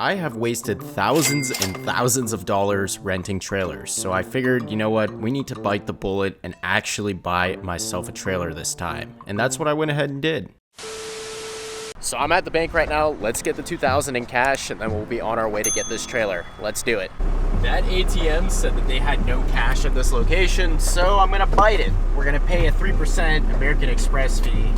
I have wasted thousands and thousands of dollars renting trailers, so I figured, you know what, we need to bite the bullet and actually buy myself a trailer this time. And that's what I went ahead and did. So I'm at the bank right now. Let's get the $2,000 in cash and then we'll be on our way to get this trailer. Let's do it. That ATM said that they had no cash at this location, so I'm gonna bite it. We're gonna pay a 3% American Express fee,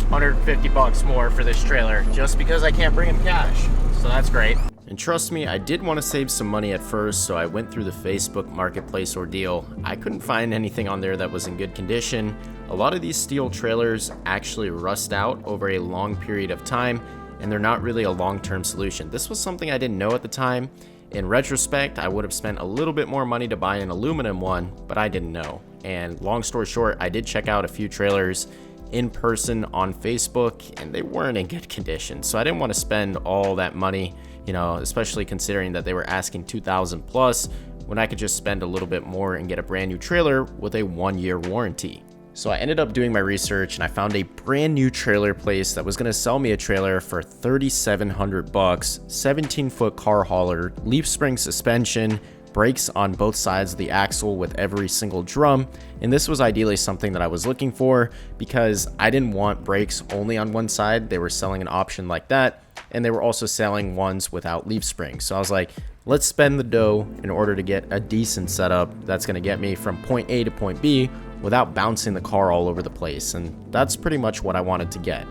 150 bucks more for this trailer, just because I can't bring him cash. So that's great. And trust me, I did want to save some money at first, so I went through the Facebook Marketplace ordeal. I couldn't find anything on there that was in good condition. A lot of these steel trailers actually rust out over a long period of time, and they're not really a long-term solution. This was something I didn't know at the time. In retrospect, I would have spent a little bit more money to buy an aluminum one, but I didn't know. And long story short, I did check out a few trailers in person on Facebook, and they weren't in good condition. So I didn't want to spend all that money, you know, especially considering that they were asking $2,000 plus, when I could just spend a little bit more and get a brand new trailer with a 1-year warranty. So I ended up doing my research and I found a brand new trailer place that was going to sell me a trailer for $3,700 bucks, 17-foot car hauler, leaf spring suspension, brakes on both sides of the axle with every single drum. And this was ideally something that I was looking for because I didn't want brakes only on one side. They were selling an option like that, and they were also selling ones without leaf springs. So I was like, let's spend the dough in order to get a decent setup that's going to get me from point A to point B without bouncing the car all over the place. And that's pretty much what I wanted to get.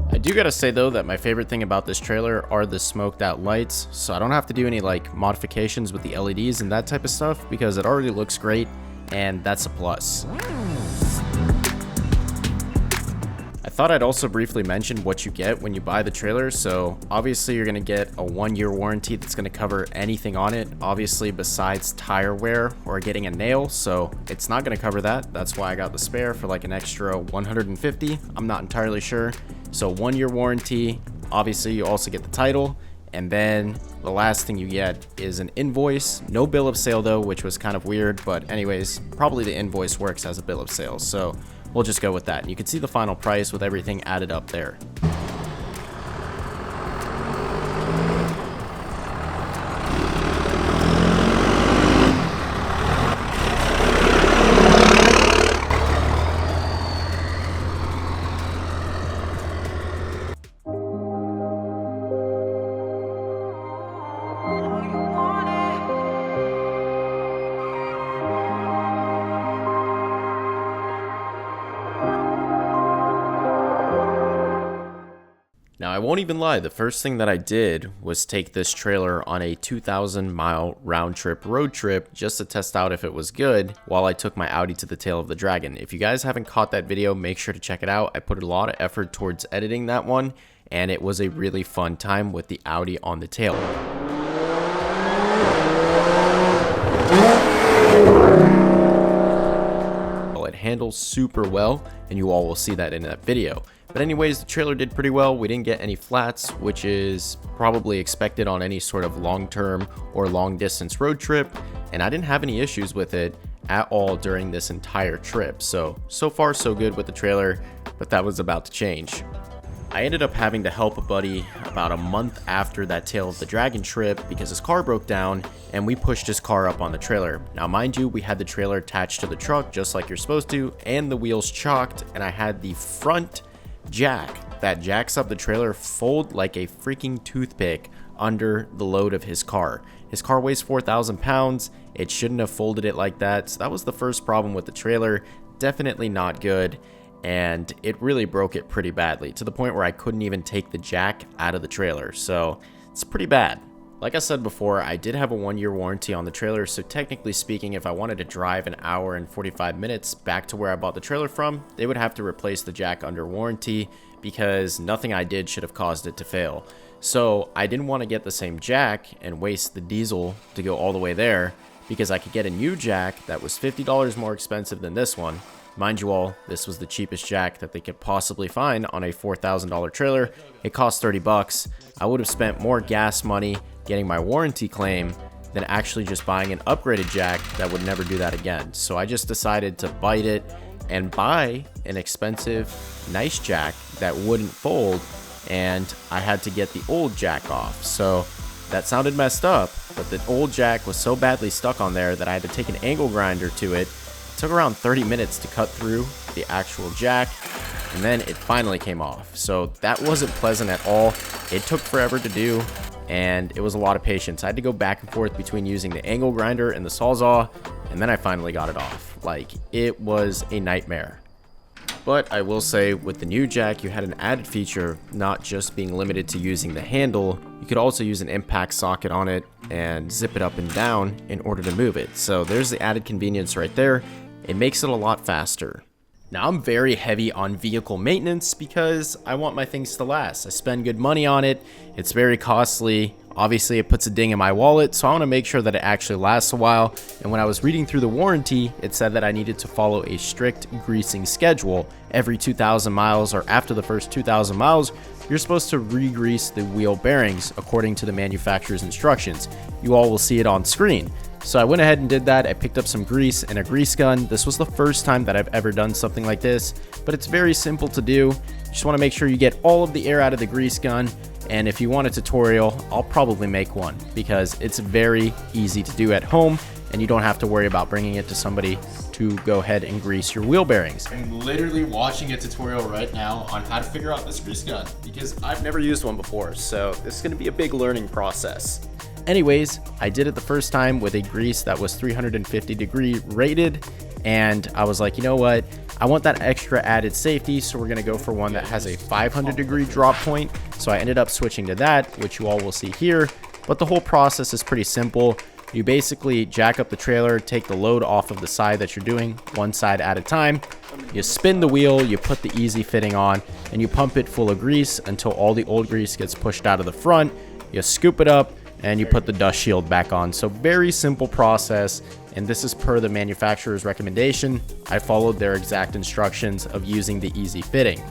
I do gotta say though that my favorite thing about this trailer are the smoked out lights, so I don't have to do any like modifications with the LEDs and that type of stuff because it already looks great, and that's a plus. I thought I'd also briefly mention what you get when you buy the trailer. So obviously you're gonna get a 1-year warranty that's gonna cover anything on it, obviously besides tire wear or getting a nail, so it's not gonna cover that. That's why I got the spare for like an extra 150. I'm not entirely sure. So 1-year warranty, obviously you also get the title, and then the last thing you get is an invoice. No bill of sale though, which was kind of weird, but anyways, probably the invoice works as a bill of sale, so we'll just go with that. And you can see the final price with everything added up there. Now, I won't even lie, the first thing that I did was take this trailer on a 2,000-mile round-trip road trip just to test out if it was good while I took my Audi to the tail of the dragon. If you guys haven't caught that video, make sure to check it out. I put a lot of effort towards editing that one, and it was a really fun time with the Audi on the tail. It handles super well, and you all will see that in that video. But anyways, the trailer did pretty well. We didn't get any flats, which is probably expected on any sort of long-term or long-distance road trip, and I didn't have any issues with it at all during this entire trip. So far so good with the trailer, but that was about to change. I ended up having to help a buddy about a month after that Tail of the Dragon trip because his car broke down and we pushed his car up on the trailer. Now mind you, we had the trailer attached to the truck just like you're supposed to, and the wheels chocked, and I had the front jack that jacks up the trailer fold like a freaking toothpick under the load of his car. His car weighs 4,000 pounds. It shouldn't have folded it like that. So that was the first problem with the trailer. Definitely not good. And it really broke it pretty badly to the point where I couldn't even take the jack out of the trailer. So it's pretty bad. Like I said before, I did have a 1-year warranty on the trailer, so technically speaking, if I wanted to drive an hour and 45 minutes back to where I bought the trailer from, they would have to replace the jack under warranty because nothing I did should have caused it to fail. So I didn't want to get the same jack and waste the diesel to go all the way there, because I could get a new jack that was $50 more expensive than this one. Mind you all, this was the cheapest jack that they could possibly find on a $4,000 trailer. It cost 30 bucks. I would have spent more gas money getting my warranty claim than actually just buying an upgraded jack that would never do that again. So I just decided to bite it and buy an expensive, nice jack that wouldn't fold, and I had to get the old jack off. So that sounded messed up, but the old jack was so badly stuck on there that I had to take an angle grinder to it. It took around 30 minutes to cut through the actual jack, and then it finally came off. So that wasn't pleasant at all. It took forever to do, and it was a lot of patience. I had to go back and forth between using the angle grinder and the Sawzall, and then I finally got it off. Like, it was a nightmare. But I will say, with the new jack, you had an added feature of not just being limited to using the handle. You could also use an impact socket on it and zip it up and down in order to move it. So there's the added convenience right there. It makes it a lot faster. Now, I'm very heavy on vehicle maintenance because I want my things to last. I spend good money on it. It's very costly. Obviously, it puts a ding in my wallet, so I want to make sure that it actually lasts a while. And when I was reading through the warranty, it said that I needed to follow a strict greasing schedule. Every 2,000 miles or after the first 2,000 miles, you're supposed to re-grease the wheel bearings according to the manufacturer's instructions. You all will see it on screen. So I went ahead and did that. I picked up some grease and a grease gun. This was the first time that I've ever done something like this, but it's very simple to do. You just want to make sure you get all of the air out of the grease gun. And if you want a tutorial, I'll probably make one because it's very easy to do at home and you don't have to worry about bringing it to somebody to go ahead and grease your wheel bearings. I'm literally watching a tutorial right now on how to figure out this grease gun because I've never used one before, so this is going to be a big learning process. Anyways, I did it the first time with a grease that was 350 degree rated, and I was like, you know what? I want that extra added safety, so we're gonna go for one that has a 500 degree drop point. So I ended up switching to that, which you all will see here. But the whole process is pretty simple. You basically jack up the trailer, take the load off of the side that you're doing, one side at a time. You spin the wheel, you put the easy fitting on, and you pump it full of grease until all the old grease gets pushed out of the front. You scoop it up, and you put the dust shield back on. So very simple process, and this is per the manufacturer's recommendation. I followed their exact instructions of using the easy fitting.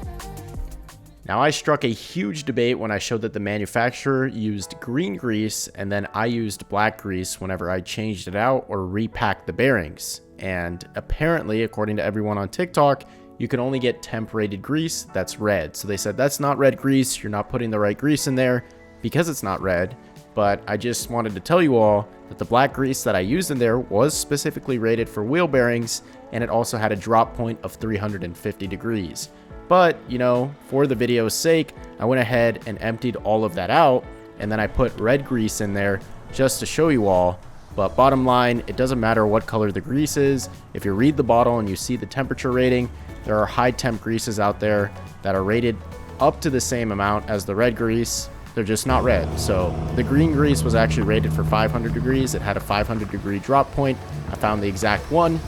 Now, I struck a huge debate when I showed that the manufacturer used green grease and then I used black grease whenever I changed it out or repacked the bearings. And apparently, according to everyone on TikTok, you can only get temp rated grease that's red. So they said that's not red grease, you're not putting the right grease in there because it's not red. But I just wanted to tell you all that the black grease that I used in there was specifically rated for wheel bearings, and it also had a drop point of 350 degrees. But, you know, for the video's sake, I went ahead and emptied all of that out, and then I put red grease in there just to show you all. But bottom line, it doesn't matter what color the grease is. If you read the bottle and you see the temperature rating, there are high temp greases out there that are rated up to the same amount as the red grease. They're just not red. So the green grease was actually rated for 500 degrees. It had a 500 degree drop point. I found the exact one.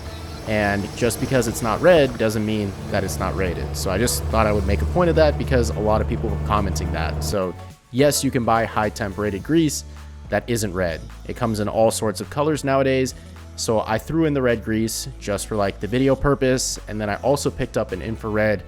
And just because it's not red doesn't mean that it's not rated. So I just thought I would make a point of that because a lot of people were commenting that. So yes, you can buy high temp rated grease that isn't red. It comes in all sorts of colors nowadays. So I threw in the red grease just for like the video purpose. And then I also picked up an infrared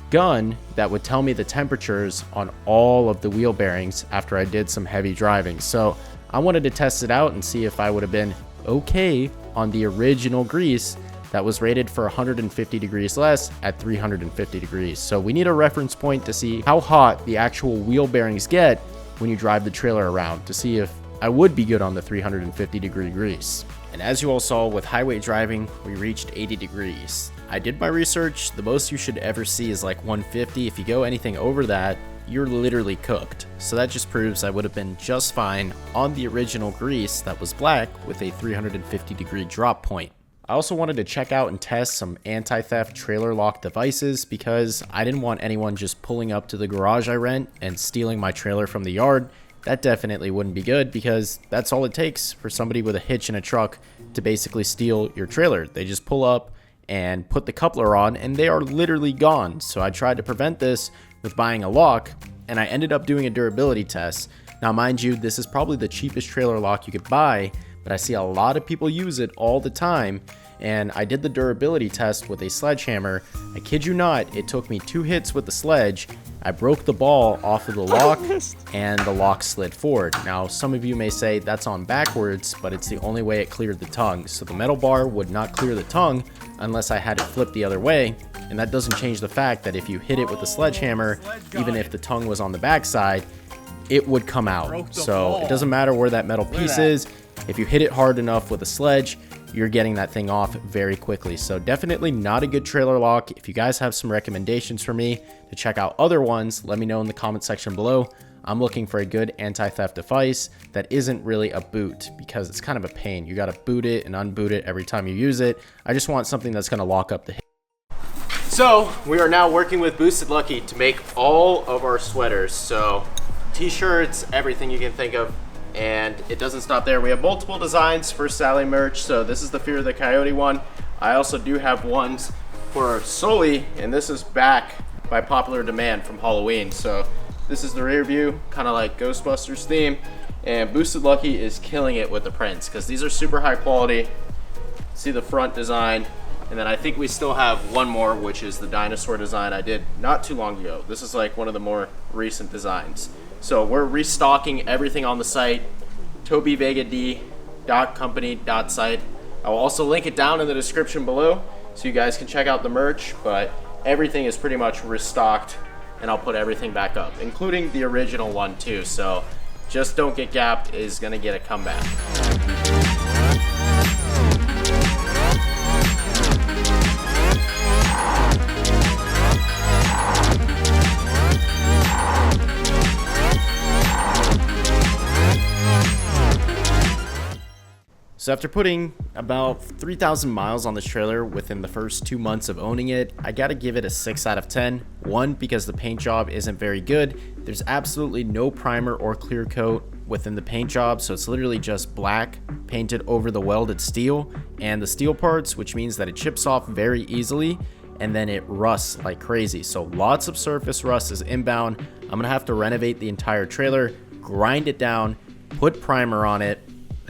gun that would tell me the temperatures on all of the wheel bearings after I did some heavy driving. So I wanted to test it out and see if I would have been okay on the original grease that was rated for 150 degrees less at 350 degrees. So we need a reference point to see how hot the actual wheel bearings get when you drive the trailer around to see if I would be good on the 350 degree grease. And as you all saw with highway driving, we reached 80 degrees. I did my research. The most you should ever see is like 150. If you go anything over that, you're literally cooked. So that just proves I would have been just fine on the original grease that was black with a 350 degree drop point. I also wanted to check out and test some anti-theft trailer lock devices because I didn't want anyone just pulling up to the garage I rent and stealing my trailer from the yard. That definitely wouldn't be good because that's all it takes for somebody with a hitch in a truck to basically steal your trailer. They just pull up and put the coupler on and they are literally gone. So I tried to prevent this with buying a lock, and I ended up doing a durability test. Now mind you, this is probably the cheapest trailer lock you could buy, but I see a lot of people use it all the time, and I did the durability test with a sledgehammer. I kid you not, it took me 2 hits with the sledge. I broke the ball off of the lock and the lock slid forward. Now some of you may say that's on backwards, but it's the only way it cleared the tongue. So the metal bar would not clear the tongue unless I had it flipped the other way, and that doesn't change the fact that if you hit it with a sledgehammer, even if the tongue was on the backside, it would come out. So it doesn't matter where that metal piece is. If you hit it hard enough with a sledge, you're getting that thing off very quickly. So definitely not a good trailer lock. If you guys have some recommendations for me to check out other ones, let me know in the comment section below. I'm looking for a good anti-theft device that isn't really a boot, because it's kind of a pain. You got to boot it and unboot it every time you use it. I just want something that's going to lock up the hit. So we are now working with Boosted Lucky to make all of our sweaters. So t-shirts, everything you can think of. And it doesn't stop there. We have multiple designs for Sally merch. So this is the Fear of the Coyote one. I also do have ones for Sully, and this is back by popular demand from Halloween. So this is the rear view, kind of like Ghostbusters theme. And Boosted Lucky is killing it with the prints because these are super high quality. See the front design. And then I think we still have one more, which is the dinosaur design I did not too long ago. This is like one of the more recent designs. So we're restocking everything on the site, TobyVegaD.company.site. I will also link it down in the description below so you guys can check out the merch, but everything is pretty much restocked, and I'll put everything back up, including the original one too. So Just Don't Get Gapped is gonna get a comeback. So after putting about 3,000 miles on this trailer within the first 2 months of owning it, I gotta give it a 6 out of 10. One, because the paint job isn't very good. There's absolutely no primer or clear coat within the paint job, so it's literally just black painted over the welded steel and the steel parts, which means that it chips off very easily and then it rusts like crazy. So lots of surface rust is inbound. I'm gonna have to renovate the entire trailer, grind it down, put primer on it,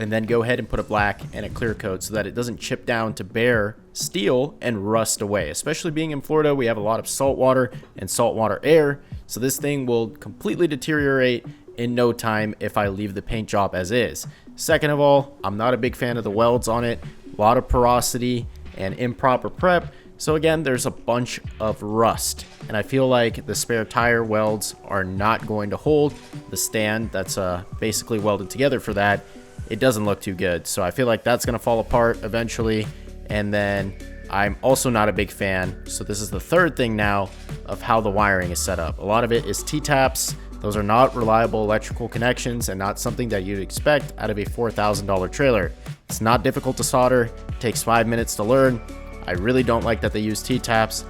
and then go ahead and put a black and a clear coat so that it doesn't chip down to bare steel and rust away. Especially being in Florida, we have a lot of salt water and saltwater air, so this thing will completely deteriorate in no time if I leave the paint job as is. Second of all, I'm not a big fan of the welds on it. A lot of porosity and improper prep. So again, there's a bunch of rust, and I feel like the spare tire welds are not going to hold. The stand that's basically welded together for that, it doesn't look too good. So I feel like that's gonna fall apart eventually. And then I'm also not a big fan, so this is the third thing now, of how the wiring is set up. A lot of it is T-taps. Those are not reliable electrical connections and not something that you'd expect out of a $4,000 trailer. It's not difficult to solder, it takes 5 minutes to learn. I really don't like that they use T-taps.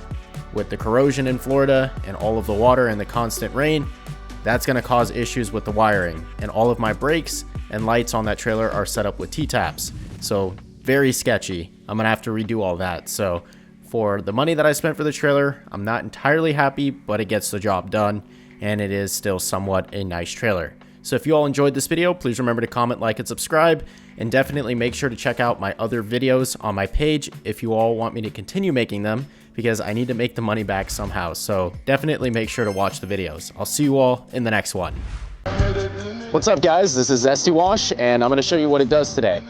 With the corrosion in Florida and all of the water and the constant rain, that's gonna cause issues with the wiring. And all of my brakes and lights on that trailer are set up with T-taps. So very sketchy. I'm gonna have to redo all that. So for the money that I spent for the trailer, I'm not entirely happy, but it gets the job done, and it is still somewhat a nice trailer. So if you all enjoyed this video, please remember to comment, like, and subscribe, and definitely make sure to check out my other videos on my page if you all want me to continue making them, because I need to make the money back somehow. So definitely make sure to watch the videos. I'll see you all in the next one. What's up, guys? This is Zesty Wash, and I'm going to show you what it does today.